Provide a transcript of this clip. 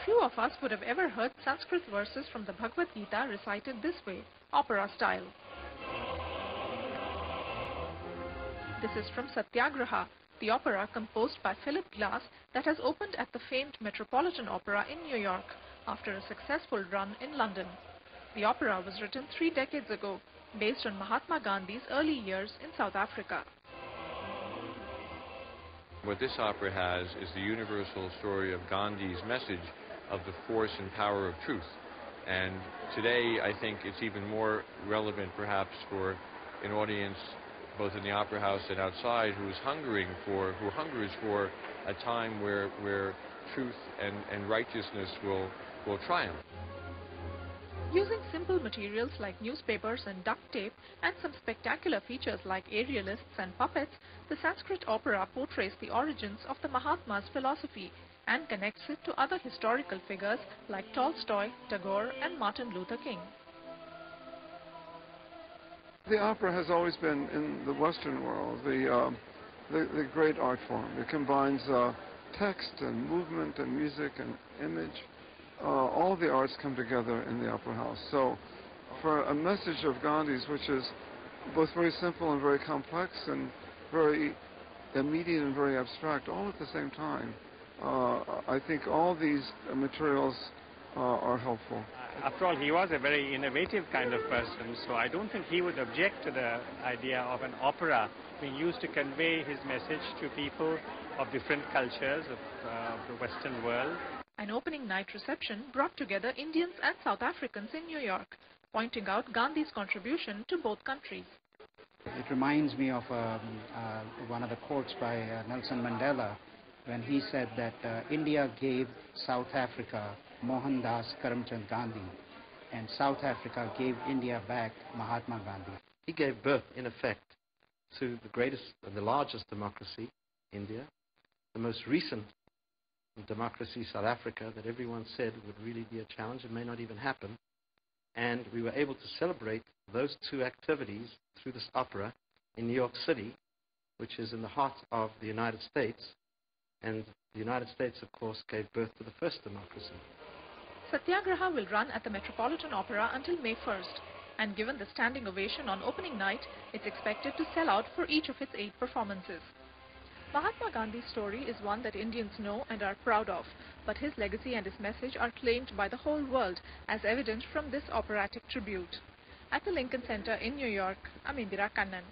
Few of us would have ever heard Sanskrit verses from the Bhagavad Gita recited this way, opera style. This is from Satyagraha, the opera composed by Philip Glass that has opened at the famed Metropolitan Opera in New York after a successful run in London. The opera was written 3 decades ago, based on Mahatma Gandhi's early years in South Africa. What this opera has is the universal story of Gandhi's message of the force and power of truth. And today, I think it's even more relevant perhaps for an audience both in the opera house and outside who hungers for a time where truth and righteousness will triumph. Using simple materials like newspapers and duct tape and some spectacular features like aerialists and puppets, the Sanskrit opera portrays the origins of the Mahatma's philosophy and connects it to other historical figures like Tolstoy, Tagore and Martin Luther King. The opera has always been, in the Western world, the great art form. It combines text and movement and music and image. All the arts come together in the opera house. So for a message of Gandhi's, which is both very simple and very complex and very immediate and very abstract, all at the same time, I think all these materials are helpful. After all, he was a very innovative kind of person, so I don't think he would object to the idea of an opera being used to convey his message to people of different cultures of the Western world. An opening night reception brought together Indians and South Africans in New York, pointing out Gandhi's contribution to both countries. It reminds me of one of the quotes by Nelson Mandela when he said that India gave South Africa Mohandas Karamchand Gandhi and South Africa gave India back Mahatma Gandhi. He gave birth, in effect, to the greatest and the largest democracy, India, the most recent democracy, South Africa, that everyone said would really be a challenge and may not even happen. And we were able to celebrate those two activities through this opera in New York City, which is in the heart of the United States. And the United States, of course, gave birth to the first democracy. Satyagraha will run at the Metropolitan Opera until May 1st. And given the standing ovation on opening night, it's expected to sell out for each of its 8 performances. Mahatma Gandhi's story is one that Indians know and are proud of, but his legacy and his message are claimed by the whole world, as evident from this operatic tribute. At the Lincoln Center in New York, I'm Indira Kannan.